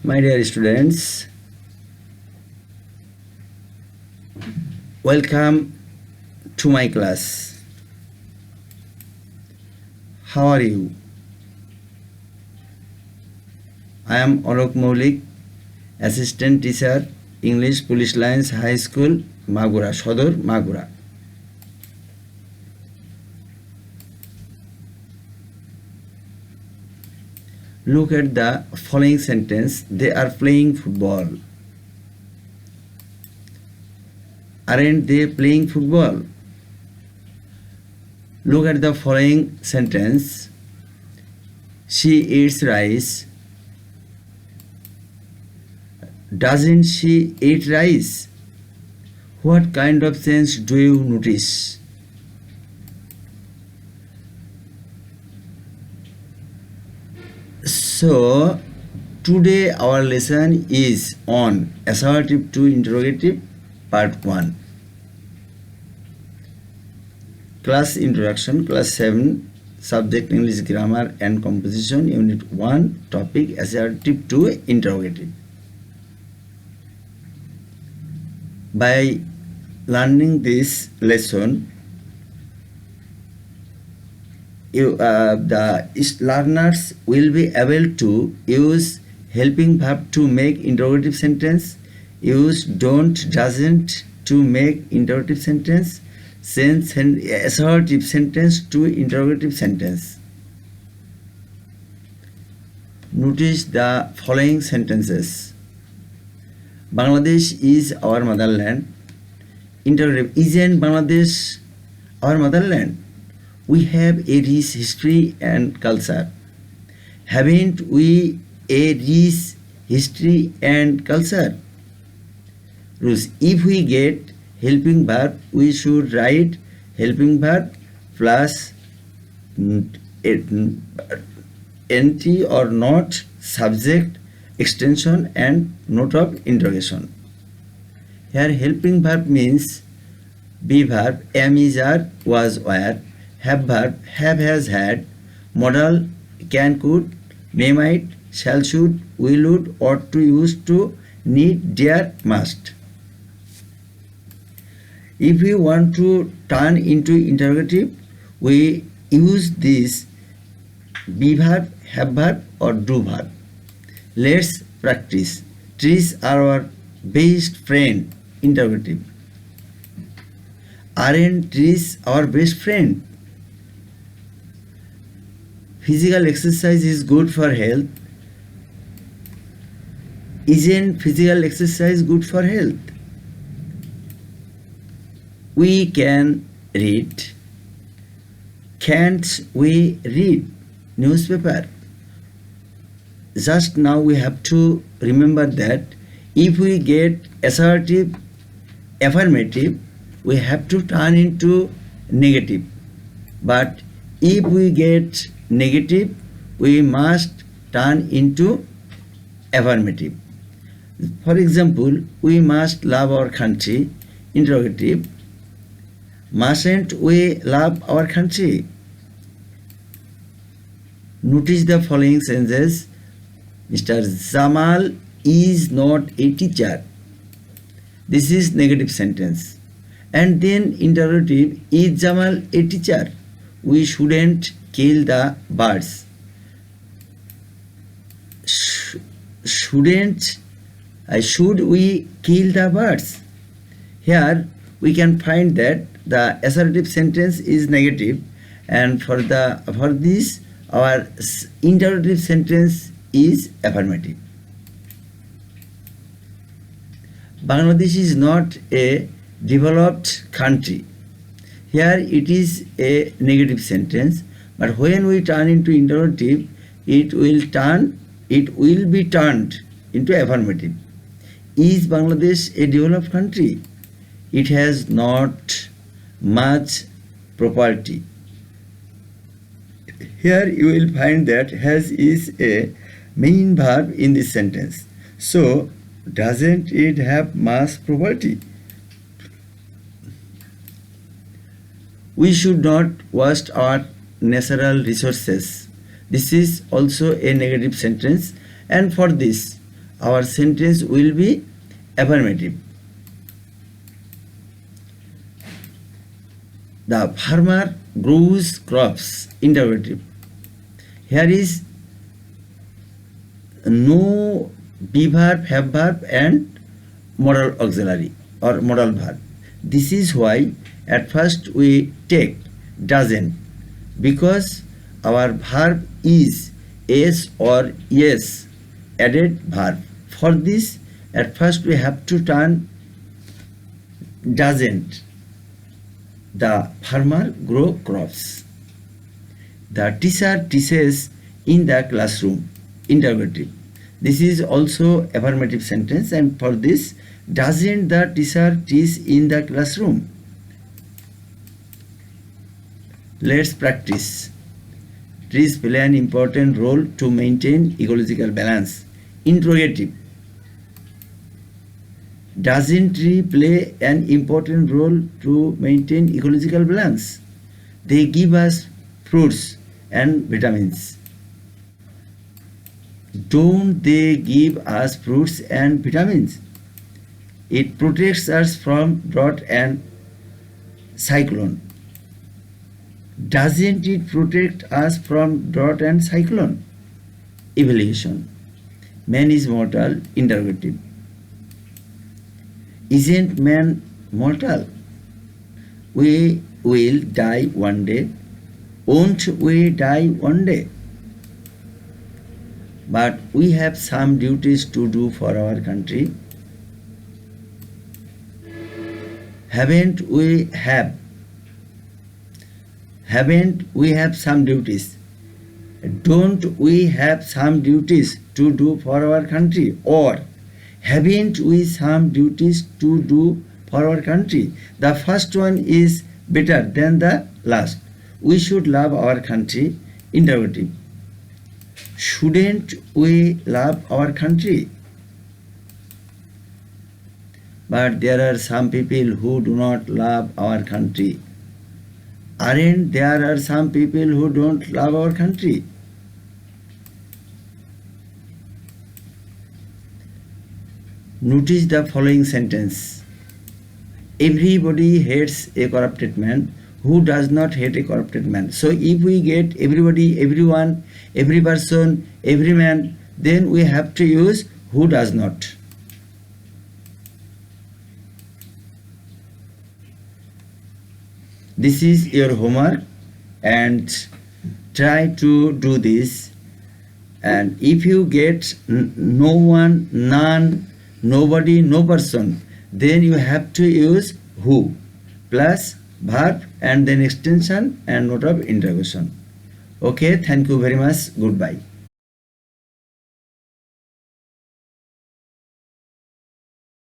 My dear students, welcome to my class. How are you? I am Alok Maulik, Assistant Teacher, English Police Lines High School, Magura, Shodor, Magura. Look at the following sentence. They are playing football. Aren't they playing football? Look at the following sentence. She eats rice. Doesn't she eat rice? What kind of sense do you notice? So, today our lesson is on assertive to interrogative part 1. Class introduction, class 7, subject English grammar and composition, unit 1, topic assertive to interrogative. By learning this lesson, the learners will be able to use helping verb to make interrogative sentence, use don't, doesn't to make interrogative sentence, sense and assertive sentence to interrogative sentence. Notice the following sentences. Bangladesh is our motherland. Interrogative. Isn't Bangladesh our motherland? We have a rich history and culture. Haven't we a rich history and culture? Rules. If we get helping verb, we should write helping verb plus nt or not, subject, extension and note of interrogation. Here helping verb means be verb, am, is, are, was, were. Have verb, have, has, had. Modal, can, could, may, might, shall, should, will, would, ought to, used to, need, dare, must. If we want to turn into interrogative, we use this be verb, have verb or do verb. Let's practice. Trees are our best friend. Interrogative. Aren't trees our best friend? Physical exercise is good for health. Isn't physical exercise good for health? We can read. Can't we read newspaper? Just now we have to remember that if we get assertive, affirmative, we have to turn into negative. But if we get negative, we must turn into affirmative. For example, we must love our country. Interrogative. Mustn't we love our country? Notice the following sentences. Mr. Jamal is not a teacher. This is negative sentence. And then interrogative, is Jamal a teacher? We shouldn't kill the birds. Should we kill the birds? Here we can find that the assertive sentence is negative, and for this our interrogative sentence is affirmative. Bangladesh is not a developed country. Here it is a negative sentence, but when we turn into interrogative, it will be turned into affirmative. Is Bangladesh a developed country? It has not much property. Here you will find that has is a main verb in this sentence. So, doesn't it have much property? We should not waste our natural resources. This is also a negative sentence, and for this our sentence will be affirmative. The farmer grows crops. Interrogative. Here is no be verb, have verb and modal auxiliary or modal verb. This is why at first we take doesn't, because our verb is yes or yes added verb. For this, at first we have to turn doesn't the farmer grow crops. The teacher teaches in the classroom. Interrogative. This is also affirmative sentence, and for this, doesn't the teacher teach in the classroom? Let's practice. Trees play an important role to maintain ecological balance. Interrogative. Doesn't tree play an important role to maintain ecological balance? They give us fruits and vitamins. Don't they give us fruits and vitamins? It protects us from drought and cyclone. Doesn't it protect us from drought and cyclone? Evaluation. Man is mortal. Interrogative. Isn't man mortal? We will die one day. Won't we die one day? But we have some duties to do for our country. Haven't we have some duties? Don't we have some duties to do for our country? Or haven't we some duties to do for our country? The first one is better than the last. We should love our country. Interrogative. Shouldn't we love our country? But there are some people who do not love our country. Aren't there are some people who don't love our country? Notice the following sentence. Everybody hates a corrupted man. Who does not hate a corrupted man? So if we get everybody, everyone, every person, every man, then we have to use who does not. This is your homework, and try to do this. And if you get no one, none, nobody, no person, then you have to use who plus verb and then extension and note of interrogation. Okay, thank you very much. Goodbye.